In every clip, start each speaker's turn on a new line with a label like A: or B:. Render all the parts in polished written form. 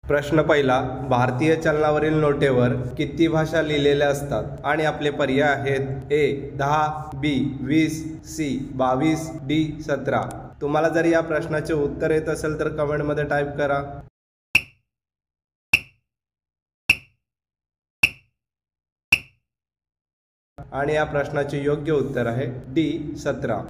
A: प्रश्न पहिला, भारतीय चलनावरील नोटेवर किती भाषा लिहिलेल्या असतात आणि आपले पर्याय आहेत ए 10, बी 20, सी 22, डी 17। तुम्हाला जर या प्रश्नाचे उत्तर येत असेल तर कमेंटमध्ये टाईप करा। आणि या प्रश्नाचे योग्य उत्तर आहे डी 17।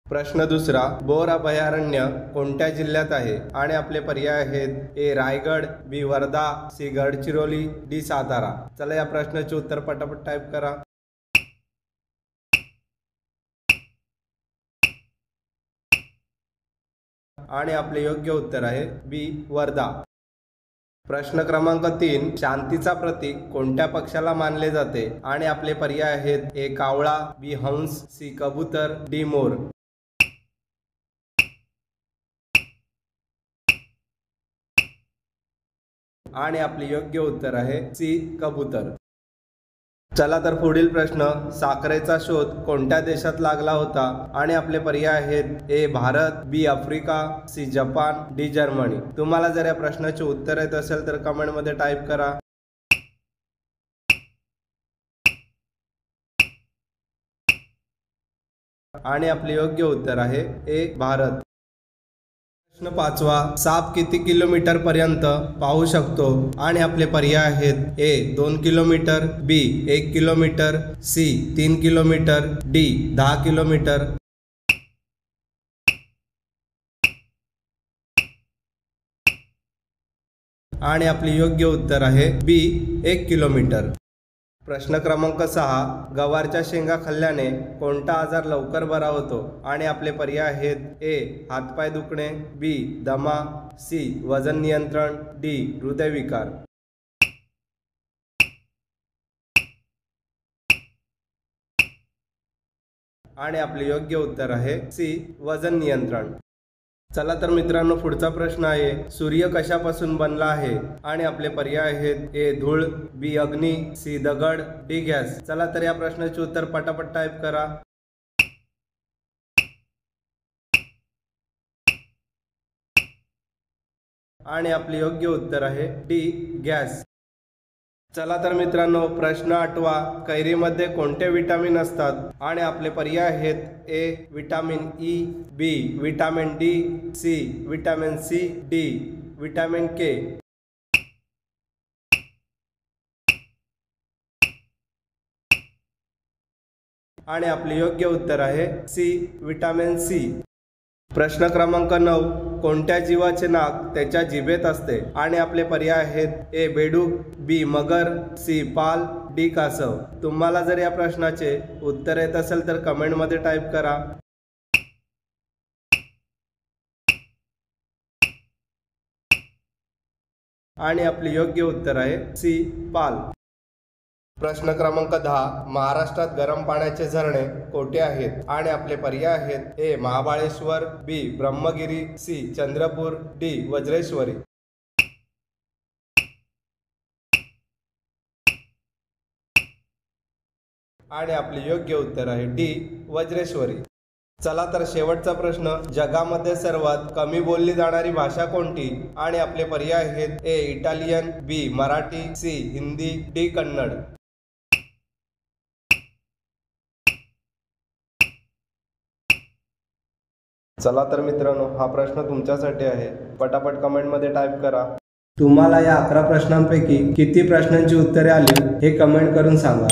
A: प्रश्न दुसरा, बोर अभयारण्य कोणत्या जिल्ह्यात आहे आणि आपले पर्याय आहेत ए रायगड, बी वर्धा, सी गडचिरोली, डी सातारा। चला या प्रश्नाचे उत्तर पटापट टाईप करा। आणि आपले योग्य उत्तर आहे बी वर्धा। प्रश्न क्रमांक 3, शांतीचा प्रतीक कोणत्या पक्षाला मानले जाते आणि आपले पर्याय आहेत ए कावळा, बी हंस, सी कबूतर, डी मोर। आणि आपले योग्य उत्तर आहे सी कबूतर। चला तर पुढील प्रश्न, साखरेचा शोध कोणत्या देशात लागला होता आणि आपले पर्याय आहेत A Bharat, B Africa, C Japan, D Germany. तुम्हाला जर या प्रश्नाचे उत्तर येत असेल तर कमेंटमध्ये टाईप करा। आणि आपले योग्य उत्तर आहे ए भारत। प्रश्न 5वा, साप किती किलोमीटर पर्यंत पाहू शकतो आणि आपले पर्याय आहेत A 2 kilometre, B 1 kilometre, C 3 kilometre, D 10 kilometre. आणि आपले योग्य उत्तर आहे बी 1 किलोमीटर। प्रश्न क्रमांक 6, गवारच्या शेंगा खाल्ल्याने कोणता आजार लवकर बरा होतो आणि आपले पर्याय आहेत ए हातपाय दुखणे, बी दमा, सी वजन नियंत्रण, डी हृदयविकार। आणि आपले योग्य उत्तर आहे सी वजन नियंत्रण। चला तर मित्रांनो, पुढचा प्रश्न आहे, सूर्य कशापासून बनला आहे आणि आपले पर्याय आहेत ए धूळ, बी अग्नी, सी दगड, डी गॅस। चला तर या प्रश्नाचे उत्तर पटापट टाईप करा। आणि आपले योग्य उत्तर आहे डी गॅस। चला तर मित्रांनो, प्रश्न 8वा, कैरीमध्ये कोणते विटामिन असतात आणि आपले पर्याय आहेत A vitamin E, B vitamin D, C vitamin C, D vitamin K. आणि आपले योग्य उत्तर आहे सी विटामिन सी। प्रश्न क्रमांक 9, कोणत्या जीवाचे नाक त्याच्या जिभेत असते आणि आपले पर्याय आहेत ए बेडूक, बी मगर, सी पाल, डी कासव। तुम्हाला जर या प्रश्नाचे उत्तर येत असेल तर कमेंटमध्ये टाईप करा। आणि आपले योग्य उत्तर आहे सी पाल। प्रश्न क्रमांक 10, महाराष्ट्रात गरम पाण्याचे झरणे कोठे आहेत आणि आपले पर्याय आहेत ए महाबळेश्वर, बी ब्रह्मगिरी, सी चंद्रपूर, डी वज्रेश्वरी। आणि आपले योग्य उत्तर आहे डी वज्रेश्वरी। चला तर शेवटचा प्रश्न, जगामध्ये सर्वात कमी बोलली जाणारी भाषा कोणती आणि आपले पर्याय आहेत ए इटालियन, बी मराठी, सी हिंदी, डी कन्नड। चला तर मित्रांनो, हा प्रश्न तुमच्यासाठी आहे, पटापट कमेंटमध्ये टाईप करा। तुम्हाला या 11 प्रश्नांपैकी किती प्रश्नांची उत्तरे आली हे कमेंट करून सांगा।